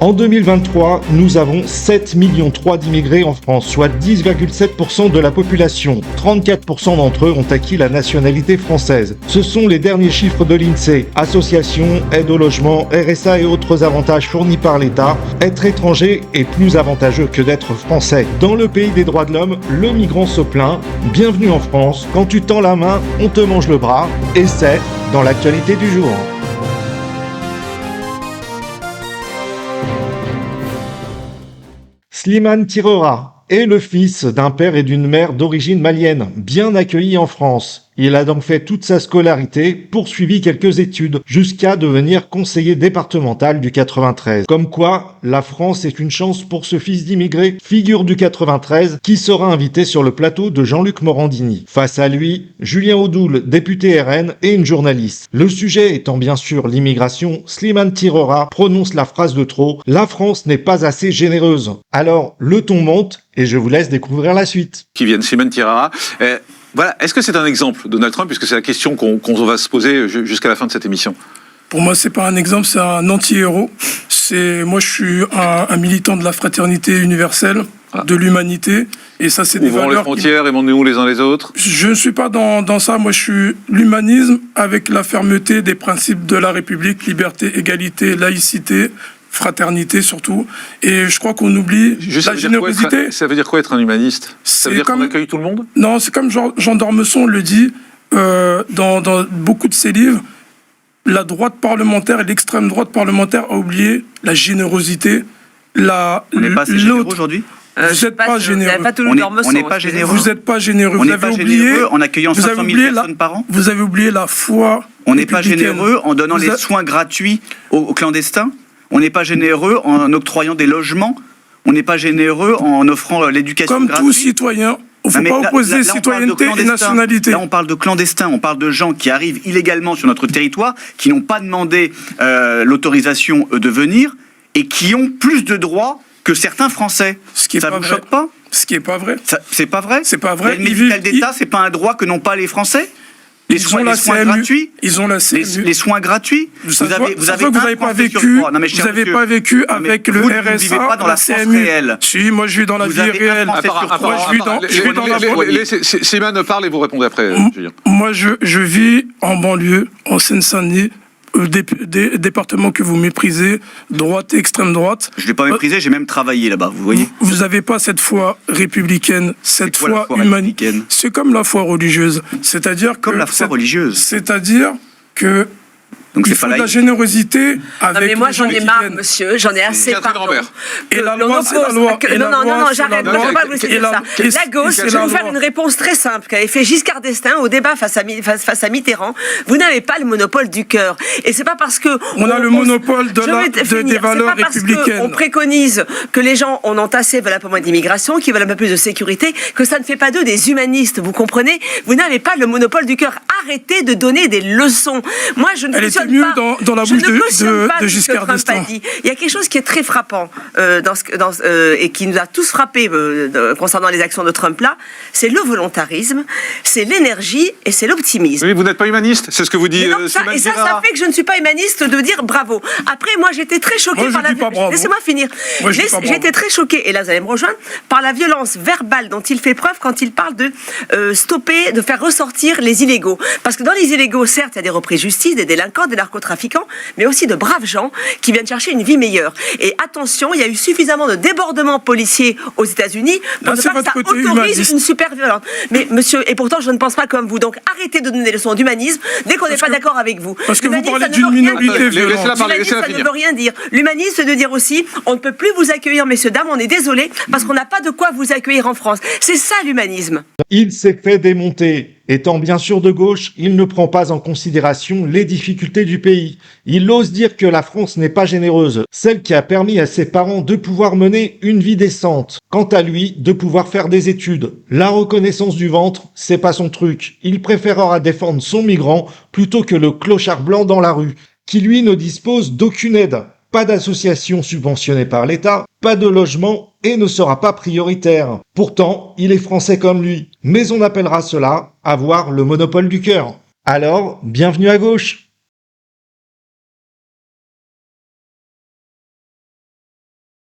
En 2023, nous avons 7,3 millions d'immigrés en France, soit 10,7% de la population. 34% d'entre eux ont acquis la nationalité française. Ce sont les derniers chiffres de l'INSEE. Associations, aide au logement, RSA et autres avantages fournis par l'État. Être étranger est plus avantageux que d'être français. Dans le pays des droits de l'homme, le migrant se plaint. Bienvenue en France, quand tu tends la main, on te mange le bras. Et c'est dans l'actualité du jour. Slimane Tirera est le fils d'un père et d'une mère d'origine malienne, bien accueillis en France. Il a donc fait toute sa scolarité, poursuivi quelques études, jusqu'à devenir conseiller départemental du 93. Comme quoi, la France est une chance pour ce fils d'immigré, figure du 93, qui sera invité sur le plateau de Jean-Luc Morandini. Face à lui, Julien Audoul, député RN, et une journaliste. Le sujet étant bien sûr l'immigration, Slimane Tirera prononce la phrase de trop « La France n'est pas assez généreuse ». Alors, le ton monte, et je vous laisse découvrir la suite. Qui viennent, Slimane Tirera. Voilà, est-ce que c'est un exemple, Donald Trump, puisque c'est la question qu'on va se poser jusqu'à la fin de cette émission? Pour moi, c'est pas un exemple, c'est un anti-héros. Moi, je suis un militant de la fraternité universelle, de l'humanité, et ça, c'est des valeurs. Ouvrons les frontières, aimons-nous les uns les autres. Je ne suis pas dans ça. Moi, je suis l'humanisme avec la fermeté des principes de la République, liberté, égalité, laïcité, fraternité surtout, et je crois qu'on oublie la générosité. Ça veut dire quoi être un humaniste? Ça veut dire qu'on accueille tout le monde? Non, c'est comme Jean d'Ormesson le dit dans beaucoup de ses livres, la droite parlementaire et l'extrême droite parlementaire a oublié la générosité. On n'est pas assez généreux aujourd'hui? Vous n'êtes pas généreux. On n'est pas généreux. Vous n'êtes pas généreux. On n'est pas généreux en accueillant 500 000 personnes par an. Vous avez oublié la foi. On n'est pas généreux en donnant les soins gratuits aux clandestins. On n'est pas généreux en octroyant des logements. On n'est pas généreux en offrant l'éducation gratuite. Comme tout citoyen, il ne faut pas opposer citoyenneté et nationalité. Là, on parle de clandestins, on parle de gens qui arrivent illégalement sur notre territoire, qui n'ont pas demandé l'autorisation de venir et qui ont plus de droits que certains Français. Ça vous choque pas? Ce qui n'est pas vrai. C'est pas vrai? C'est pas vrai. Le médical d'État, c'est pas un droit que n'ont pas les Français? Les soins gratuits. Ils ont la CMU. Les soins gratuits. Vous n'avez pas vécu. Vous n'avez pas vécu avec le RSA. Vous ne vivez pas dans la France réelle. Si, moi je vis dans la vie réelle. Slimane parle et vous répondez après, Julien. Moi je vis en banlieue, en Seine-Saint-Denis. Des départements que vous méprisez, droite et extrême droite. Je ne l'ai pas méprisé, j'ai même travaillé là-bas, vous voyez. Vous n'avez pas cette foi républicaine, cette foi humaniste. C'est comme la foi religieuse. C'est-à-dire comme la foi religieuse. C'est-à-dire que donc il faut de la générosité avec. Non mais moi j'en ai marre, monsieur, j'en ai assez. Pardon. Et la loi, c'est la loi. Non, j'arrête. Je ne peux pas vous laisser ça. La gauche, je vais vous faire une réponse très simple qu'avait fait Giscard d'Estaing au débat face à Mitterrand. Vous n'avez pas le monopole du cœur. Et c'est pas parce que on a le monopole des valeurs républicaines. On préconise que les gens on entassé veulent un peu moins d'immigration, qui veulent un peu plus de sécurité, que ça ne fait pas d'eux des humanistes. Vous comprenez? Vous n'avez pas le monopole du cœur. Arrêtez de donner des leçons. Moi, je ne mieux dans la bouche de Giscard d'Estaing. Il y a quelque chose qui est très frappant et qui nous a tous frappés concernant les actions de Trump là, c'est le volontarisme, c'est l'énergie et c'est l'optimisme. Oui, vous n'êtes pas humaniste, c'est ce que vous dites. Ça fait que je ne suis pas humaniste de dire bravo. Après, moi j'étais très choquée par la violence. Laissez-moi finir. J'étais très choquée, et là vous allez me rejoindre, par la violence verbale dont il fait preuve quand il parle de stopper, de faire ressortir les illégaux. Parce que dans les illégaux, certes, il y a des repris de justice, des délinquants, des narcotrafiquants, mais aussi de braves gens qui viennent chercher une vie meilleure. Et attention, il y a eu suffisamment de débordements policiers aux États-Unis pour ne pas que ça autorise une super violence. Mais monsieur, et pourtant je ne pense pas comme vous, donc arrêtez de donner des leçons d'humanisme dès qu'on n'est pas d'accord avec vous. Parce que vous parlez d'une minorité violente. L'humanisme, ça ne veut rien dire. L'humanisme, c'est de dire aussi, on ne peut plus vous accueillir, messieurs, dames, on est désolé, parce qu'on n'a pas de quoi vous accueillir en France. C'est ça l'humanisme. Il s'est fait démonter. Étant bien sûr de gauche, il ne prend pas en considération les difficultés du pays. Il ose dire que la France n'est pas généreuse, celle qui a permis à ses parents de pouvoir mener une vie décente. Quant à lui, de pouvoir faire des études. La reconnaissance du ventre, c'est pas son truc. Il préférera défendre son migrant plutôt que le clochard blanc dans la rue, qui lui ne dispose d'aucune aide. Pas d'association subventionnée par l'État, pas de logement et ne sera pas prioritaire. Pourtant, il est français comme lui, mais on appellera cela avoir le monopole du cœur. Alors, bienvenue à gauche.